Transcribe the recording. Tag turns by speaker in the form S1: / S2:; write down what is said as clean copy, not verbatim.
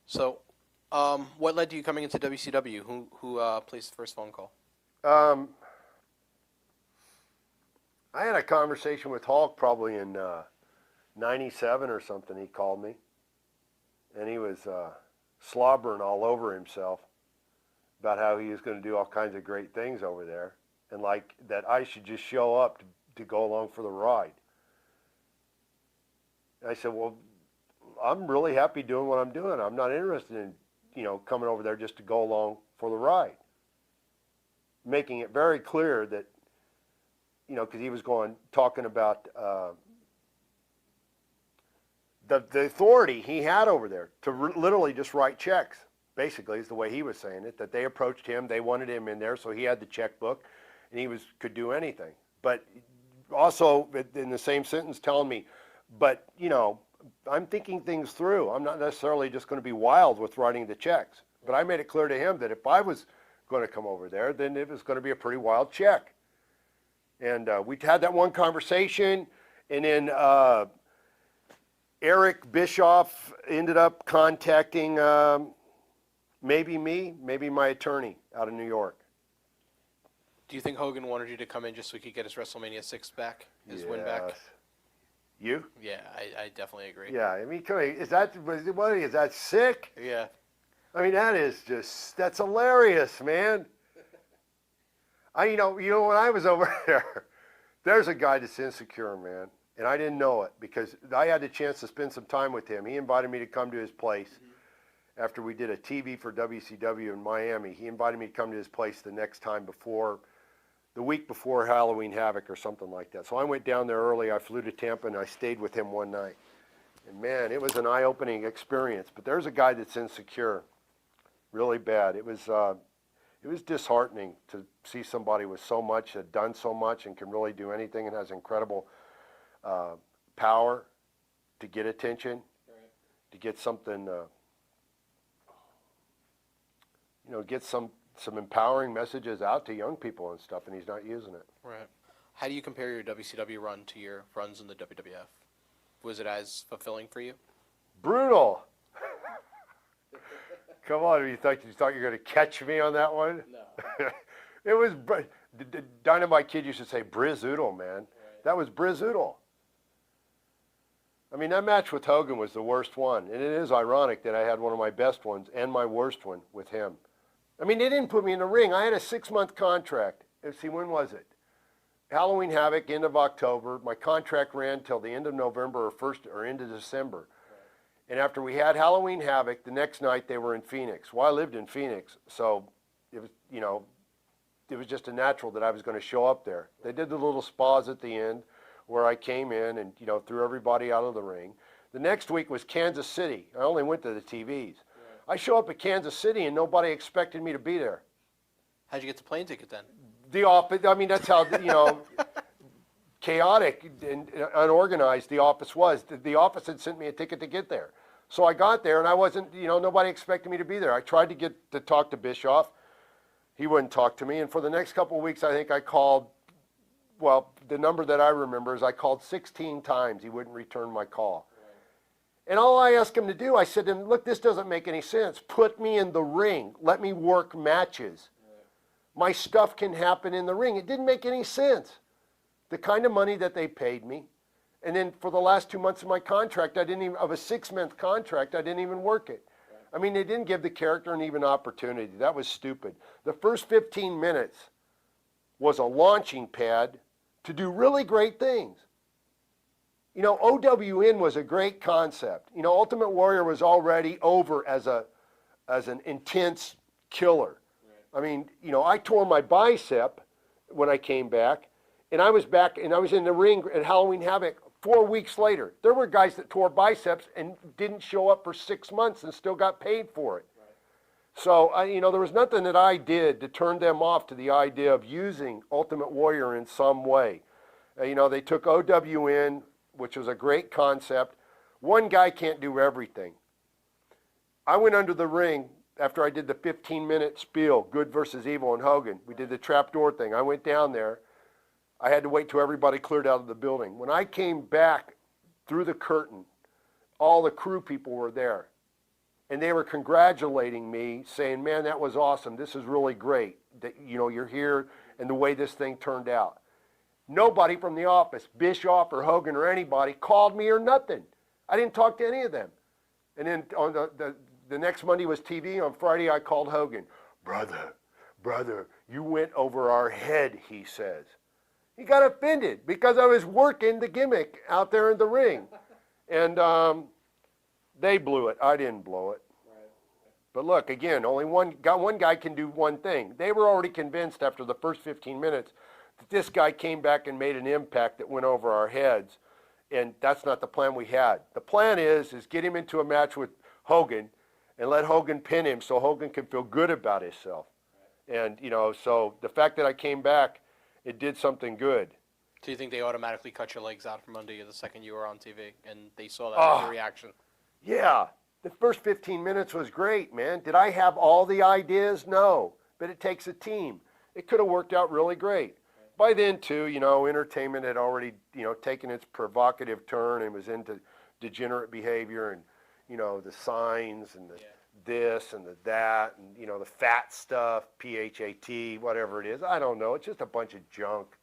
S1: So, what led to you coming into WCW? Who placed the first phone call?
S2: Um, I had a conversation with Hulk probably in '97 or something. He called me, and he was slobbering all over himself about how he was going to do all kinds of great things over there, and like that I should just show up to go along for the ride. And I said, well, I'm really happy doing what I'm doing. I'm not interested in, coming over there just to go along for the ride. Making it very clear that, because he was talking about the authority he had over there to literally just write checks. Basically, is the way he was saying it. That they approached him, they wanted him in there, so he had the checkbook, and he could do anything. But also in the same sentence, telling me, but I'm thinking things through. I'm not necessarily just going to be wild with writing the checks. But I made it clear to him that if I was going to come over there, then it was going to be a pretty wild check. And we had that one conversation, and then Eric Bischoff ended up contacting maybe me, maybe my attorney out of New York.
S1: Do you think Hogan wanted you to come in just so he could get his WrestleMania 6 back, his win back?
S2: You?
S1: Yeah, I definitely agree.
S2: Yeah, I mean, is that sick?
S1: Yeah.
S2: I mean, that's hilarious, man. When I was over there, there's a guy that's insecure, man, and I didn't know it because I had the chance to spend some time with him. He invited me to come to his place after we did a TV for WCW in Miami. He invited me to come to his place the next time the week before Halloween Havoc or something like that. So I went down there early. I flew to Tampa, and I stayed with him one night. And, man, it was an eye-opening experience. But there's a guy that's insecure, really bad. It was disheartening to see somebody with so much, had done so much, and can really do anything and has incredible power to get attention, to get something, get some empowering messages out to young people and stuff, and he's not using it.
S1: Right. How do you compare your WCW run to your runs in the WWF? Was it as fulfilling for you?
S2: Brutal. Come on, you thought you were going to catch me on that one?
S1: No.
S2: It was, Dynamite Kid used to say briz-utal, man. Right. That was briz-utal. I mean, that match with Hogan was the worst one, and it is ironic that I had one of my best ones and my worst one with him. I mean, they didn't put me in the ring. I had a 6-month contract. Let's see, when was it? Halloween Havoc, end of October. My contract ran till the end of November or end of December. Right. And after we had Halloween Havoc, the next night they were in Phoenix. Well, I lived in Phoenix, so it was, it was just a natural that I was going to show up there. They did the little spas at the end where I came in and, threw everybody out of the ring. The next week was Kansas City. I only went to the TVs. I show up at Kansas City and nobody expected me to be there.
S1: How'd you get the plane ticket then?
S2: The office, I mean, that's how, chaotic and unorganized the office was. The office had sent me a ticket to get there. So I got there and I wasn't, nobody expected me to be there. I tried to get to talk to Bischoff. He wouldn't talk to me. And for the next couple of weeks, I think I called, the number that I remember is I called 16 times. He wouldn't return my call. And all I asked him to do, I said to him, look, this doesn't make any sense. Put me in the ring. Let me work matches. My stuff can happen in the ring. It didn't make any sense. The kind of money that they paid me. And then for the last 2 months of my contract, of a 6-month contract, I didn't even work it. I mean, they didn't give the character an even opportunity. That was stupid. The first 15 minutes was a launching pad to do really great things. OWN was a great concept. Ultimate Warrior was already over as an intense killer. Right. I mean, I tore my bicep when I came back, and I was in the ring at Halloween Havoc 4 weeks later. There were guys that tore biceps and didn't show up for 6 months and still got paid for it. Right. So, there was nothing that I did to turn them off to the idea of using Ultimate Warrior in some way. They took OWN, which was a great concept. One guy can't do everything. I went under the ring after I did the 15-minute spiel, good versus evil and Hogan. We did the trapdoor thing. I went down there. I had to wait till everybody cleared out of the building. When I came back through the curtain, all the crew people were there. and they were congratulating me, saying, man, that was awesome. This is really great that, you're here and the way this thing turned out. Nobody from the office, Bischoff or Hogan or anybody, called me or nothing. I didn't talk to any of them. And then on the next Monday was TV. On Friday, I called Hogan. Brother, you went over our head, he says. He got offended because I was working the gimmick out there in the ring. And they blew it. I didn't blow it. But look, again, only one guy can do one thing. They were already convinced after the first 15 minutes that this guy came back and made an impact that went over our heads. And that's not the plan we had. The plan is get him into a match with Hogan and let Hogan pin him so Hogan can feel good about himself. And, so the fact that I came back, it did something good.
S1: Do you think they automatically cut your legs out from under you the second you were on TV and they saw that your reaction?
S2: Yeah. The first 15 minutes was great, man. Did I have all the ideas? No. But it takes a team. It could have worked out really great. By then, too, entertainment had already, taken its provocative turn and was into degenerate behavior and, the signs and the this and the that and, the fat stuff, PHAT, whatever it is. I don't know. It's just a bunch of junk.